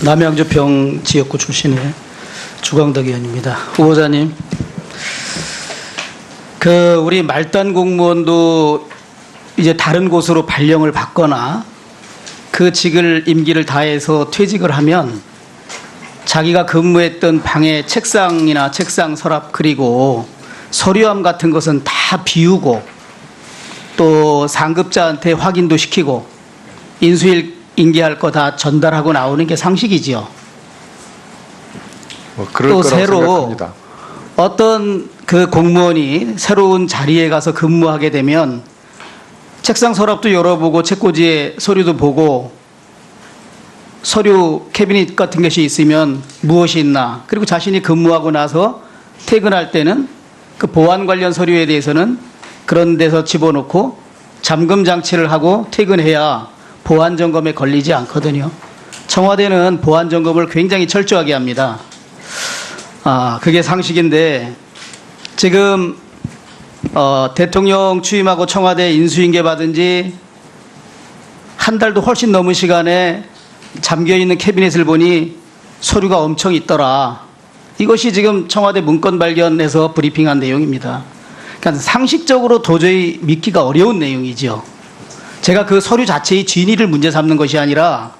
남양주평 지역구 출신의 주광덕 의원입니다. 후보자님, 우리 말단 공무원도 이제 다른 곳으로 발령을 받거나 그 직을 임기를 다해서 퇴직을 하면 자기가 근무했던 방의 책상이나 책상 서랍 그리고 서류함 같은 것은 다 비우고 또 상급자한테 확인도 시키고 인수일 인계할 거 다 전달하고 나오는 게 상식이지요. 그럴 또 거라고 새로 생각합니다. 어떤 그 공무원이 새로운 자리에 가서 근무하게 되면 책상 서랍도 열어보고 책꽂이에 서류도 보고 서류 캐비닛 같은 것이 있으면 무엇이 있나, 그리고 자신이 근무하고 나서 퇴근할 때는 그 보안 관련 서류에 대해서는 그런 데서 집어넣고 잠금 장치를 하고 퇴근해야 보안 점검에 걸리지 않거든요. 청와대는 보안 점검을 굉장히 철저하게 합니다. 그게 상식인데 지금 대통령 취임하고 청와대 인수인계 받은 지 한 달도 훨씬 넘은 시간에 잠겨있는 캐비넷을 보니 서류가 엄청 있더라. 이것이 지금 청와대 문건 발견해서 브리핑한 내용입니다. 그러니까 상식적으로 도저히 믿기가 어려운 내용이죠. 제가 그 서류 자체의 진위를 문제 삼는 것이 아니라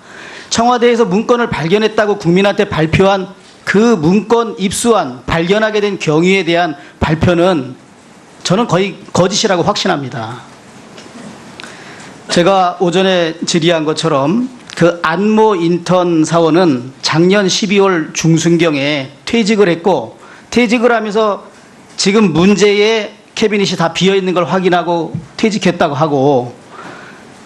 청와대에서 문건을 발견했다고 국민한테 발표한 그 문건 입수한 발견하게 된 경위에 대한 발표는 저는 거의 거짓이라고 확신합니다. 제가 오전에 질의한 것처럼 그 안모 인턴 사원은 작년 12월 중순경에 퇴직을 했고, 퇴직을 하면서 지금 문제의 캐비닛이 다 비어있는 걸 확인하고 퇴직했다고 하고,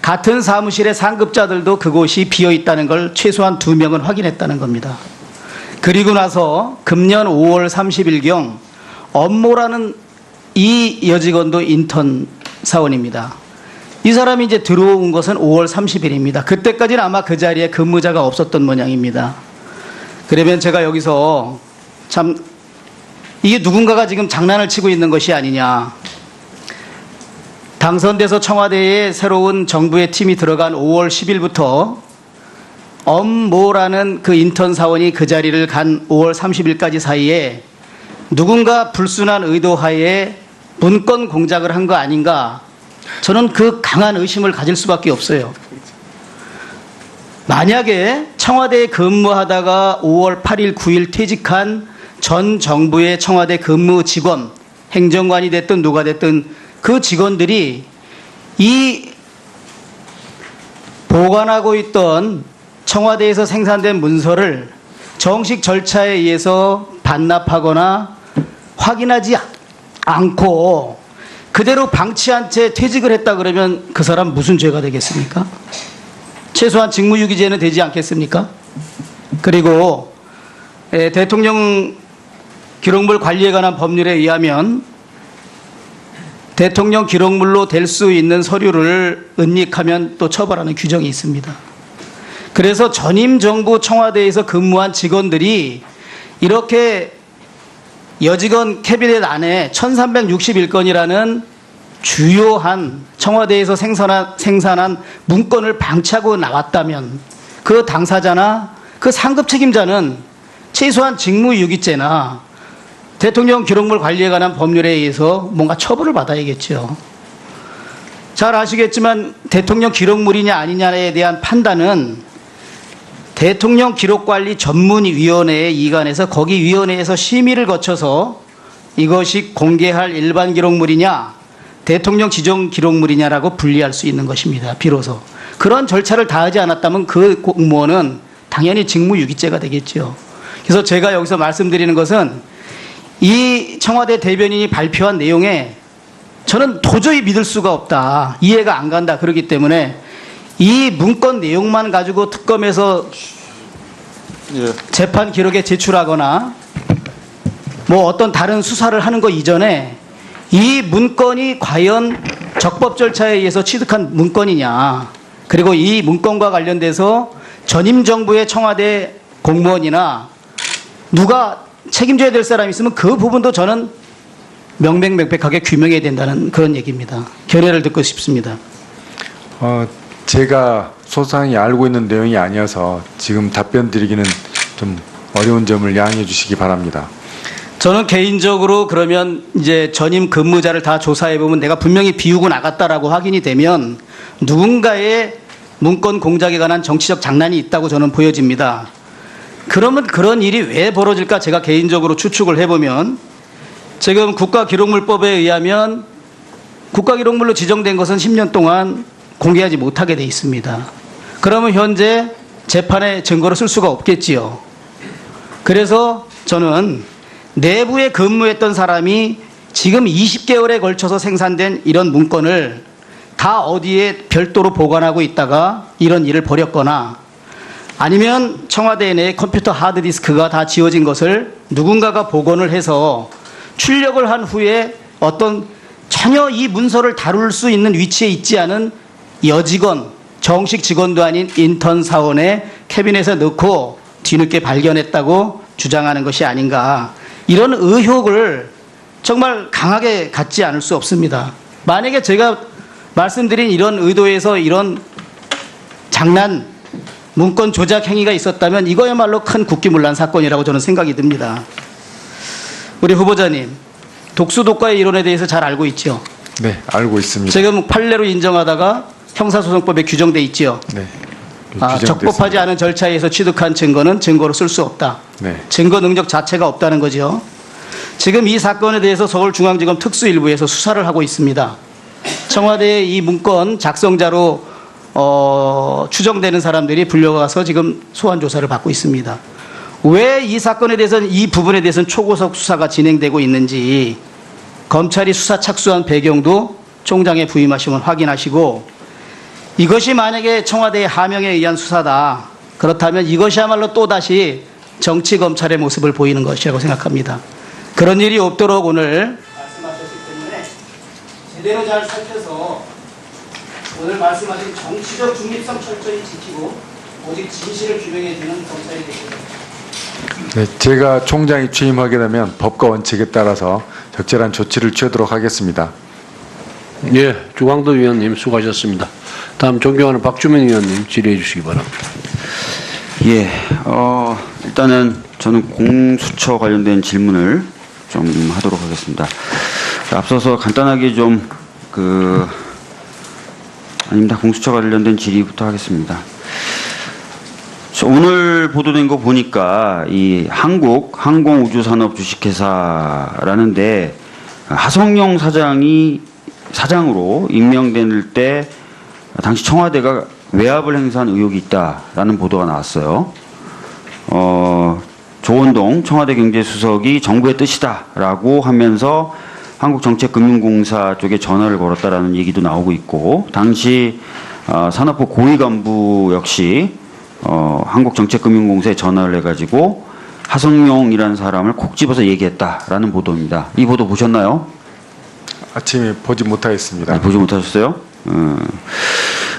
같은 사무실의 상급자들도 그곳이 비어있다는 걸 최소한 2명은 확인했다는 겁니다. 그리고 나서 금년 5월 30일경 엄모라는 이 여직원도 인턴 사원입니다. 이 사람이 이제 들어온 것은 5월 30일입니다. 그때까지는 아마 그 자리에 근무자가 없었던 모양입니다. 그러면 제가 여기서 참 이게 누군가가 지금 장난을 치고 있는 것이 아니냐. 당선돼서 청와대에 새로운 정부의 팀이 들어간 5월 10일부터 엄모라는 그 인턴 사원이 그 자리를 간 5월 30일까지 사이에 누군가 불순한 의도하에 문건 공작을 한 거 아닌가, 저는 그 강한 의심을 가질 수밖에 없어요. 만약에 청와대에 근무하다가 5월 8일, 9일 퇴직한 전 정부의 청와대 근무 직원, 행정관이 됐든 누가 됐든 그 직원들이 이 보관하고 있던 청와대에서 생산된 문서를 정식 절차에 의해서 반납하거나 확인하지 않고 그대로 방치한 채 퇴직을 했다 그러면 그 사람 무슨 죄가 되겠습니까? 최소한 직무유기죄는 되지 않겠습니까? 그리고 대통령 기록물 관리에 관한 법률에 의하면 대통령 기록물로 될 수 있는 서류를 은닉하면 또 처벌하는 규정이 있습니다. 그래서 전임 정부 청와대에서 근무한 직원들이 이렇게 여직원 캐비넷 안에 1361건이라는 주요한 청와대에서 생산한 문건을 방치하고 나왔다면 그 당사자나 그 상급 책임자는 최소한 직무유기죄나 대통령 기록물 관리에 관한 법률에 의해서 뭔가 처벌을 받아야겠죠. 잘 아시겠지만 대통령 기록물이냐 아니냐에 대한 판단은 대통령 기록관리 전문위원회에 이관해서 거기 위원회에서 심의를 거쳐서 이것이 공개할 일반 기록물이냐 대통령 지정 기록물이냐라고 분리할 수 있는 것입니다. 비로소. 그런 절차를 다하지 않았다면 그 공무원은 당연히 직무유기죄가 되겠죠. 그래서 제가 여기서 말씀드리는 것은 이 청와대 대변인이 발표한 내용에 저는 도저히 믿을 수가 없다, 이해가 안 간다 그러기 때문에 이 문건 내용만 가지고 특검에서 재판 기록에 제출하거나 뭐 어떤 다른 수사를 하는 것 이전에 이 문건이 과연 적법 절차에 의해서 취득한 문건이냐, 그리고 이 문건과 관련돼서 전임 정부의 청와대 공무원이나 누가 책임져야 될 사람이 있으면 그 부분도 저는 명백하게 규명해야 된다는 그런 얘기입니다. 견해를 듣고 싶습니다. 제가 소상히 알고 있는 내용이 아니어서 지금 답변 드리기는 좀 어려운 점을 양해해 주시기 바랍니다. 저는 개인적으로 그러면 이제 전임 근무자를 다 조사해 보면 내가 분명히 비우고 나갔다라고 확인이 되면 누군가의 문건 공작에 관한 정치적 장난이 있다고 저는 보여집니다. 그러면 그런 일이 왜 벌어질까 제가 개인적으로 추측을 해보면 지금 국가기록물법에 의하면 국가기록물로 지정된 것은 10년 동안 공개하지 못하게 돼 있습니다. 그러면 현재 재판에 증거로 쓸 수가 없겠지요. 그래서 저는 내부에 근무했던 사람이 지금 20개월에 걸쳐서 생산된 이런 문건을 다 어디에 별도로 보관하고 있다가 이런 일을 벌였거나 아니면 청와대 내에 컴퓨터 하드디스크가 다 지워진 것을 누군가가 복원을 해서 출력을 한 후에 어떤 전혀 이 문서를 다룰 수 있는 위치에 있지 않은 여직원, 정식 직원도 아닌 인턴 사원의 캐비넷에 넣고 뒤늦게 발견했다고 주장하는 것이 아닌가. 이런 의혹을 정말 강하게 갖지 않을 수 없습니다. 만약에 제가 말씀드린 이런 의도에서 이런 장난, 문건 조작 행위가 있었다면 이거야말로 큰 국기문란 사건이라고 저는 생각이 듭니다. 우리 후보자님, 독수독과의 이론에 대해서 잘 알고 있죠? 네, 알고 있습니다. 지금 판례로 인정하다가 형사소송법에 규정돼 있죠? 네. 적법하지 않은 절차에 의해서 취득한 증거는 증거로 쓸 수 없다. 네. 증거 능력 자체가 없다는 거죠. 지금 이 사건에 대해서 서울중앙지검 특수일부에서 수사를 하고 있습니다. 청와대의 이 문건 작성자로 추정되는 사람들이 불려가서 지금 소환 조사를 받고 있습니다. 왜 이 사건에 대해서는 이 부분에 대해서는 초고속 수사가 진행되고 있는지 검찰이 수사 착수한 배경도 총장에 부임하시면 확인하시고 이것이 만약에 청와대의 하명에 의한 수사다. 그렇다면 이것이야말로 또다시 정치검찰의 모습을 보이는 것이라고 생각합니다. 그런 일이 없도록 오늘 말씀하셨기 때문에 제대로 잘 살펴서 오늘 말씀하신 정치적 중립성 철저히 지키고 오직 진실을 규명해 주는 검찰이 되겠습니다. 네, 제가 총장이 취임하게 되면 법과 원칙에 따라서 적절한 조치를 취하도록 하겠습니다. 예, 주광도 위원님 수고하셨습니다. 다음 존경하는 박주민 위원님 질의해 주시기 바랍니다. 예, 일단은 저는 공수처 관련된 질문을 좀 하도록 하겠습니다. 앞서서 간단하게 아닙니다. 공수처 관련된 질의부터 하겠습니다. 오늘 보도된 거 보니까 이 한국항공우주산업 주식회사라는데 하성룡 사장이 사장으로 임명될 때 당시 청와대가 외압을 행사한 의혹이 있다라는 보도가 나왔어요. 조원동 청와대 경제수석이 정부의 뜻이다라고 하면서 한국정책금융공사 쪽에 전화를 걸었다라는 얘기도 나오고 있고 당시 산업부 고위 간부 역시 한국정책금융공사에 전화를 해가지고 하성룡이라는 사람을 콕 집어서 얘기했다라는 보도입니다. 이 보도 보셨나요? 아침에 보지 못하였습니다. 보지 못하셨어요?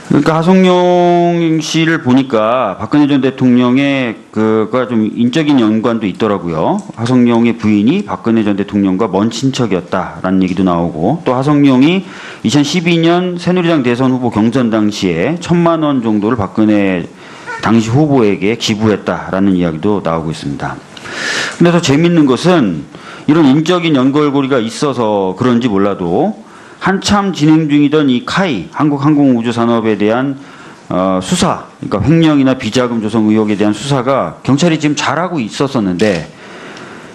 그러니까 하성룡 씨를 보니까 박근혜 전 대통령의 그가 좀 인적인 연관도 있더라고요. 하성룡의 부인이 박근혜 전 대통령과 먼 친척이었다라는 얘기도 나오고 또 하성룡이 2012년 새누리당 대선 후보 경선 당시에 1,000만 원 정도를 박근혜 당시 후보에게 기부했다라는 이야기도 나오고 있습니다. 근데 더 재밌는 것은 이런 인적인 연결고리가 있어서 그런지 몰라도 한참 진행 중이던 이 카이 한국항공우주산업에 대한 수사, 그러니까 횡령이나 비자금 조성 의혹에 대한 수사가 경찰이 지금 잘하고 있었었는데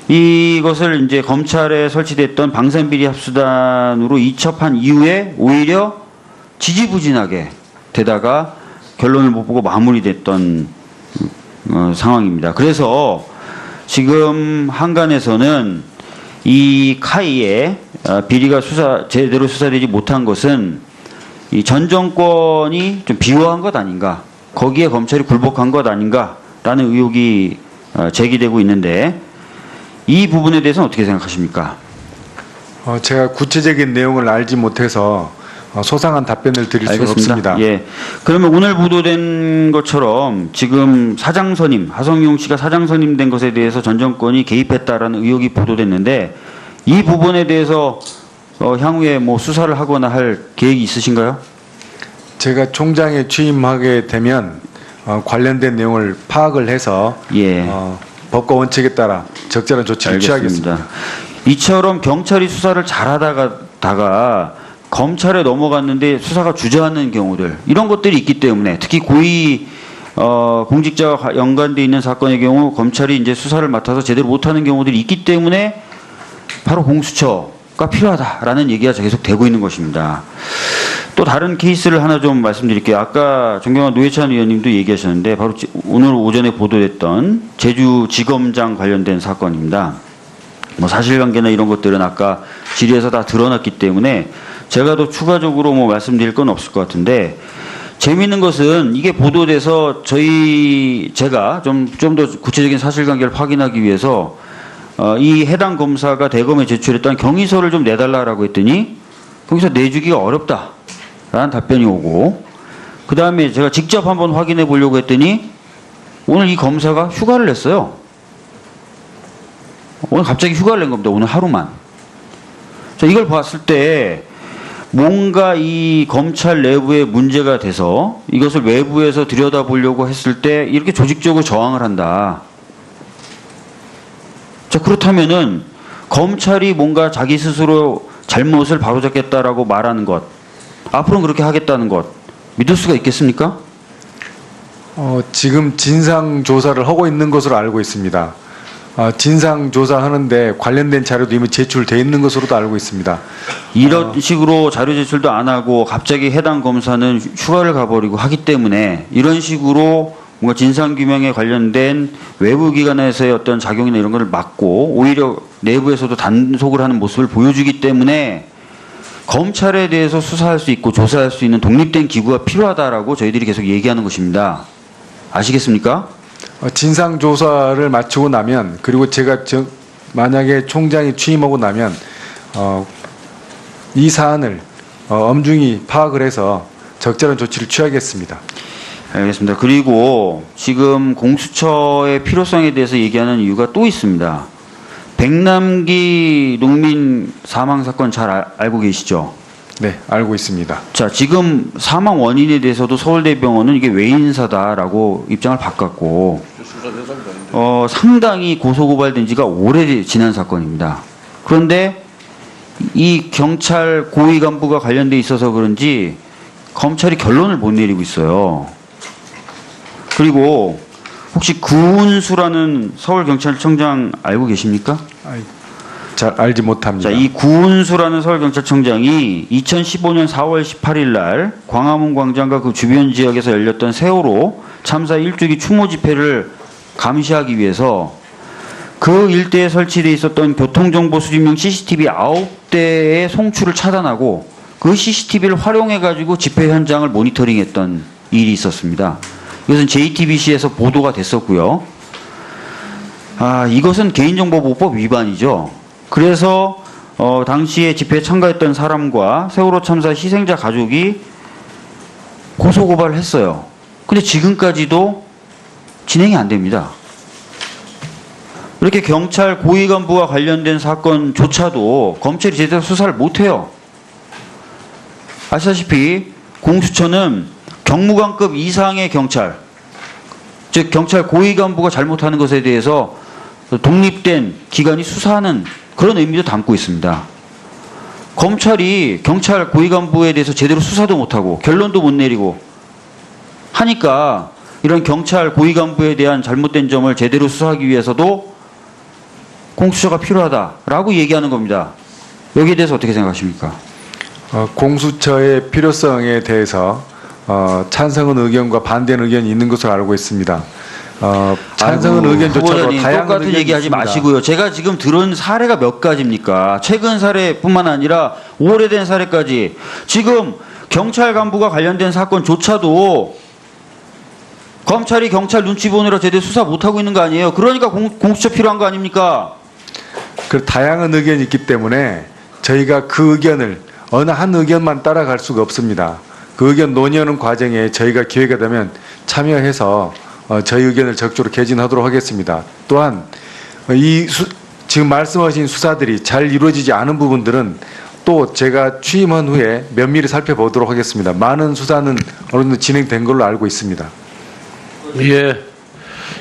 이것을 이제 검찰에 설치됐던 방산비리 합수단으로 이첩한 이후에 오히려 지지부진하게 되다가 결론을 못 보고 마무리됐던 상황입니다. 그래서 지금 한간에서는 이 카이의 비리가 제대로 수사되지 못한 것은 이 전 정권이 좀 비호한 것 아닌가, 거기에 검찰이 굴복한 것 아닌가라는 의혹이 제기되고 있는데 이 부분에 대해서는 어떻게 생각하십니까? 제가 구체적인 내용을 알지 못해서 소상한 답변을 드릴 수는 없습니다. 예. 그러면 오늘 보도된 것처럼 지금 사장 선임, 하성룡 씨가 사장 선임된 것에 대해서 전 정권이 개입했다라는 의혹이 보도됐는데 이 부분에 대해서 향후에 뭐 수사를 하거나 할 계획이 있으신가요? 제가 총장에 취임하게 되면 관련된 내용을 파악을 해서 예. 법과 원칙에 따라 적절한 조치를 취하겠습니다. 이처럼 경찰이 수사를 잘하다가 검찰에 넘어갔는데 수사가 주저하는 경우들 이런 것들이 있기 때문에 특히 고위 공직자와 연관돼 있는 사건의 경우 검찰이 이제 수사를 맡아서 제대로 못하는 경우들이 있기 때문에 바로 공수처가 필요하다라는 얘기가 계속 되고 있는 것입니다. 또 다른 케이스를 하나 좀 말씀드릴게요. 아까 존경한 노회찬 의원님도 얘기하셨는데 바로 오늘 오전에 보도됐던 제주지검장 관련된 사건입니다. 뭐 사실관계나 이런 것들은 아까 질의에서 다 드러났기 때문에 제가 더 추가적으로 뭐 말씀드릴 건 없을 것 같은데 재미있는 것은 이게 보도돼서 제가 좀 더 구체적인 사실관계를 확인하기 위해서 이 해당 검사가 대검에 제출했던 경위서를 좀 내달라라고 했더니 경위서 내주기가 어렵다라는 답변이 오고 그 다음에 제가 직접 한번 확인해 보려고 했더니 오늘 이 검사가 휴가를 냈어요. 오늘 갑자기 휴가를 낸 겁니다. 오늘 하루만. 자, 이걸 봤을 때 뭔가 이 검찰 내부에 문제가 돼서 이것을 외부에서 들여다보려고 했을 때 이렇게 조직적으로 저항을 한다. 자, 그렇다면은 검찰이 뭔가 자기 스스로 잘못을 바로잡겠다라고 말하는 것, 앞으로는 그렇게 하겠다는 것 믿을 수가 있겠습니까? 지금 진상 조사를 하고 있는 것으로 알고 있습니다. 진상 조사하는데 관련된 자료도 이미 제출돼 있는 것으로도 알고 있습니다. 이런 식으로 자료 제출도 안 하고 갑자기 해당 검사는 휴가를 가버리고 하기 때문에 이런 식으로 뭔가 진상규명에 관련된 외부 기관에서의 어떤 작용이나 이런 걸 막고 오히려 내부에서도 단속을 하는 모습을 보여주기 때문에 검찰에 대해서 수사할 수 있고 조사할 수 있는 독립된 기구가 필요하다라고 저희들이 계속 얘기하는 것입니다. 아시겠습니까? 진상 조사를 마치고 나면 그리고 제가 만약에 총장이 취임하고 나면 이 사안을 엄중히 파악을 해서 적절한 조치를 취하겠습니다. 알겠습니다. 그리고 지금 공수처의 필요성에 대해서 얘기하는 이유가 또 있습니다. 백남기 농민 사망 사건 잘 알고 계시죠? 네, 알고 있습니다. 자, 지금 사망 원인에 대해서도 서울대병원은 이게 외인사다라고 입장을 바꿨고, 상당히 고소고발된 지가 오래 지난 사건입니다. 그런데 이 경찰 고위 간부가 관련돼 있어서 그런지 검찰이 결론을 못 내리고 있어요. 그리고 혹시 구은수라는 서울경찰청장 알고 계십니까? 잘 알지 못합니다. 자, 이 구은수라는 서울경찰청장이 2015년 4월 18일 날 광화문 광장과 그 주변 지역에서 열렸던 세월호 참사 1주기 추모 집회를 감시하기 위해서 그 일대에 설치되어 있었던 교통정보 수집용 CCTV 9대의 송출을 차단하고 그 CCTV를 활용해가지고 집회 현장을 모니터링했던 일이 있었습니다. 이것은 JTBC에서 보도가 됐었고요. 이것은 개인정보보호법 위반이죠. 그래서 당시에 집회에 참가했던 사람과 세월호 참사 희생자 가족이 고소고발을 했어요. 근데 지금까지도 진행이 안 됩니다. 이렇게 경찰 고위 간부와 관련된 사건조차도 검찰이 제대로 수사를 못해요. 아시다시피 공수처는 경무관급 이상의 경찰, 즉 경찰 고위 간부가 잘못하는 것에 대해서 독립된 기관이 수사하는 그런 의미도 담고 있습니다. 검찰이 경찰 고위 간부에 대해서 제대로 수사도 못하고 결론도 못 내리고 하니까 이런 경찰 고위 간부에 대한 잘못된 점을 제대로 수사하기 위해서도 공수처가 필요하다라고 얘기하는 겁니다. 여기에 대해서 어떻게 생각하십니까? 공수처의 필요성에 대해서 찬성은 의견과 반대는 의견이 있는 것으로 알고 있습니다. 찬성은 의견조차도 다양한 똑같은 의견이 얘기하지 있습니다. 마시고요. 제가 지금 들은 사례가 몇 가지입니까? 최근 사례뿐만 아니라 오래된 사례까지 지금 경찰 간부가 관련된 사건조차도 검찰이 경찰 눈치 보느라 제대로 수사 못하고 있는 거 아니에요? 그러니까 공수처 필요한 거 아닙니까? 그 다양한 의견이 있기 때문에 저희가 그 의견을 어느 한 의견만 따라갈 수가 없습니다. 그 의견 논의하는 과정에 저희가 기회가 되면 참여해서 저희 의견을 적극적으로 개진하도록 하겠습니다. 또한 지금 말씀하신 수사들이 잘 이루어지지 않은 부분들은 또 제가 취임한 후에 면밀히 살펴보도록 하겠습니다. 많은 수사는 어느 정도 진행된 걸로 알고 있습니다. 예,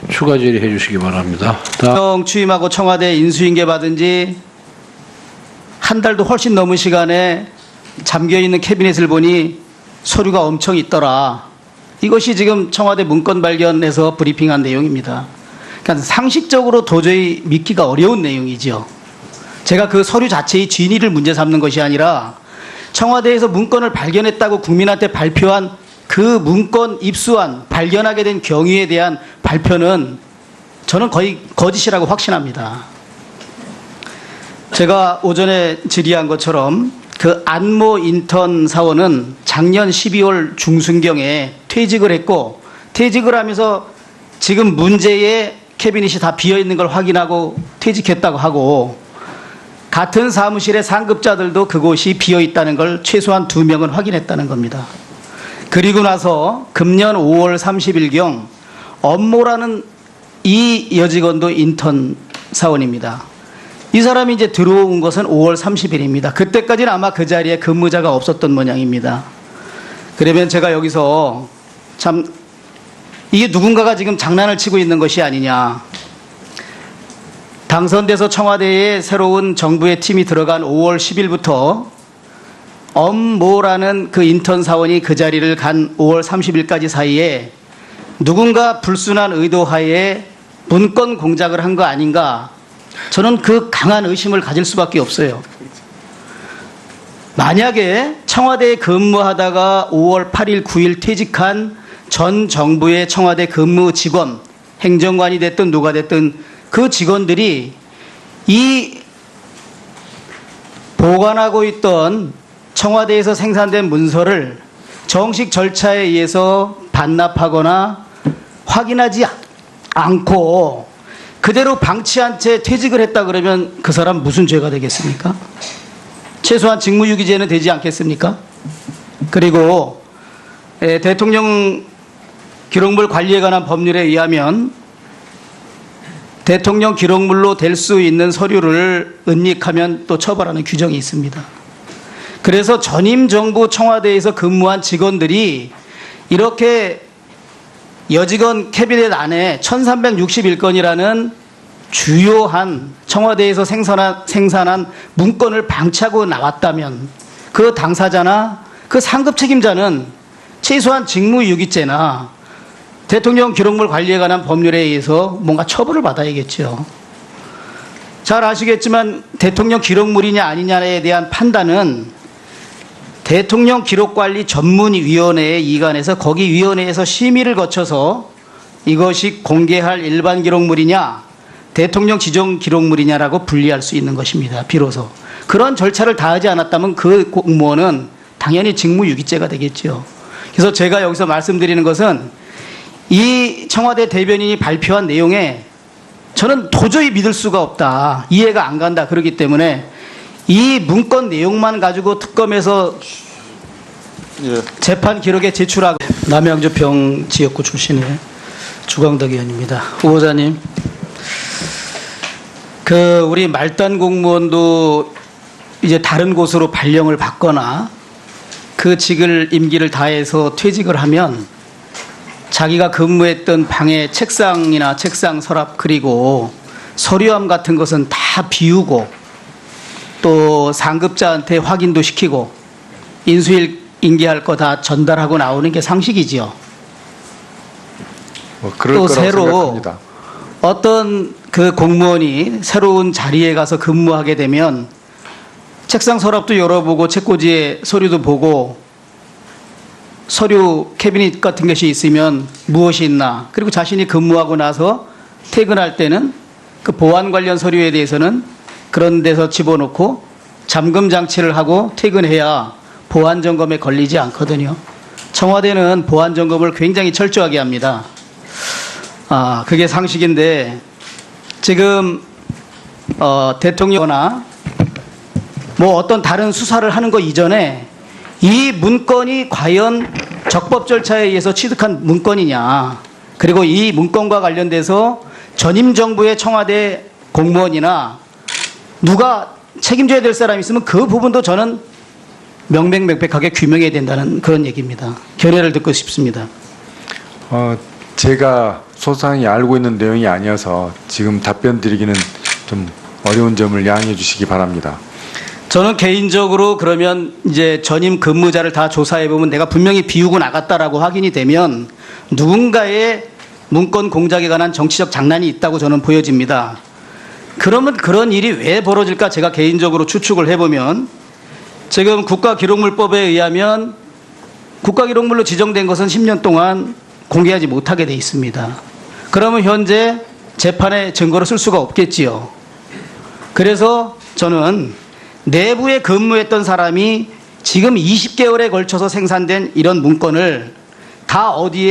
추가 질의해 주시기 바랍니다. 대통령 취임하고 청와대 인수인계 받은 지 한 달도 훨씬 넘은 시간에 잠겨있는 캐비넷을 보니 서류가 엄청 있더라. 이것이 지금 청와대 문건 발견에서 브리핑한 내용입니다. 그러니까 상식적으로 도저히 믿기가 어려운 내용이죠. 제가 그 서류 자체의 진위를 문제 삼는 것이 아니라 청와대에서 문건을 발견했다고 국민한테 발표한 그 문건 입수한 발견하게 된 경위에 대한 발표는 저는 거의 거짓이라고 확신합니다. 제가 오전에 질의한 것처럼 그 안모 인턴 사원은 작년 12월 중순경에 퇴직을 했고, 퇴직을 하면서 지금 문제의 캐비닛이 다 비어있는 걸 확인하고 퇴직했다고 하고, 같은 사무실의 상급자들도 그곳이 비어있다는 걸 최소한 2명은 확인했다는 겁니다. 그리고 나서 금년 5월 30일경 엄모라는 이 여직원도 인턴 사원입니다. 이 사람이 이제 들어온 것은 5월 30일입니다. 그때까지는 아마 그 자리에 근무자가 없었던 모양입니다. 그러면 제가 여기서 참 이게 누군가가 지금 장난을 치고 있는 것이 아니냐. 당선돼서 청와대에 새로운 정부의 팀이 들어간 5월 10일부터 엄모라는 그 인턴 사원이 그 자리를 간 5월 30일까지 사이에 누군가 불순한 의도하에 문건 공작을 한 거 아닌가, 저는 그 강한 의심을 가질 수밖에 없어요. 만약에 청와대에 근무하다가 5월 8일, 9일 퇴직한 전 정부의 청와대 근무 직원, 행정관이 됐든 누가 됐든 그 직원들이 이 보관하고 있던 청와대에서 생산된 문서를 정식 절차에 의해서 반납하거나 확인하지 않고 그대로 방치한 채 퇴직을 했다 그러면 그 사람 무슨 죄가 되겠습니까? 최소한 직무유기죄는 되지 않겠습니까? 그리고 대통령 기록물 관리에 관한 법률에 의하면 대통령 기록물로 될 수 있는 서류를 은닉하면 또 처벌하는 규정이 있습니다. 그래서 전임 정부 청와대에서 근무한 직원들이 이렇게 여직원 캐비넷 안에 1361건이라는 주요한 청와대에서 생산한 문건을 방치하고 나왔다면 그 당사자나 그 상급 책임자는 최소한 직무유기죄나 대통령 기록물 관리에 관한 법률에 의해서 뭔가 처벌을 받아야겠죠. 잘 아시겠지만 대통령 기록물이냐 아니냐에 대한 판단은 대통령 기록관리 전문위원회에 이관해서 거기 위원회에서 심의를 거쳐서 이것이 공개할 일반 기록물이냐 대통령 지정 기록물이냐라고 분리할 수 있는 것입니다. 비로소. 그런 절차를 다하지 않았다면 그 공무원은 당연히 직무유기죄가 되겠죠. 그래서 제가 여기서 말씀드리는 것은 이 청와대 대변인이 발표한 내용에 저는 도저히 믿을 수가 없다. 이해가 안 간다. 그렇기 때문에 이 문건 내용만 가지고 특검에서 재판 기록에 제출하고 남양주평 지역구 출신의 주광덕 의원입니다. 후보자님, 우리 말단 공무원도 이제 다른 곳으로 발령을 받거나 그 직을 임기를 다해서 퇴직을 하면 자기가 근무했던 방의 책상이나 책상 서랍 그리고 서류함 같은 것은 다 비우고 또 상급자한테 확인도 시키고 인수인계할 거 다 전달하고 나오는 게 상식이지요. 그럴 또 거라고 새로 생각합니다. 어떤 그 공무원이 새로운 자리에 가서 근무하게 되면 책상 서랍도 열어보고 책꽂이에 서류도 보고 서류 캐비닛 같은 것이 있으면 무엇이 있나, 그리고 자신이 근무하고 나서 퇴근할 때는 그 보안 관련 서류에 대해서는 그런 데서 집어넣고 잠금 장치를 하고 퇴근해야 보안 점검에 걸리지 않거든요. 청와대는 보안 점검을 굉장히 철저하게 합니다. 그게 상식인데 지금 대통령이나 뭐 어떤 다른 수사를 하는 거 이전에 이 문건이 과연 적법 절차에 의해서 취득한 문건이냐, 그리고 이 문건과 관련돼서 전임 정부의 청와대 공무원이나 누가 책임져야 될 사람이 있으면 그 부분도 저는 명명백백하게 규명해야 된다는 그런 얘기입니다. 견해를 듣고 싶습니다. 제가 소상히 알고 있는 내용이 아니어서 지금 답변 드리기는 좀 어려운 점을 양해해 주시기 바랍니다. 저는 개인적으로 그러면 이제 전임 근무자를 다 조사해 보면 내가 분명히 비우고 나갔다라고 확인이 되면 누군가의 문건 공작에 관한 정치적 장난이 있다고 저는 보여집니다. 그러면 그런 일이 왜 벌어질까 제가 개인적으로 추측을 해보면 지금 국가기록물법에 의하면 국가기록물로 지정된 것은 10년 동안 공개하지 못하게 돼 있습니다. 그러면 현재 재판에 증거로 쓸 수가 없겠지요. 그래서 저는 내부에 근무했던 사람이 지금 20개월에 걸쳐서 생산된 이런 문건을 다 어디에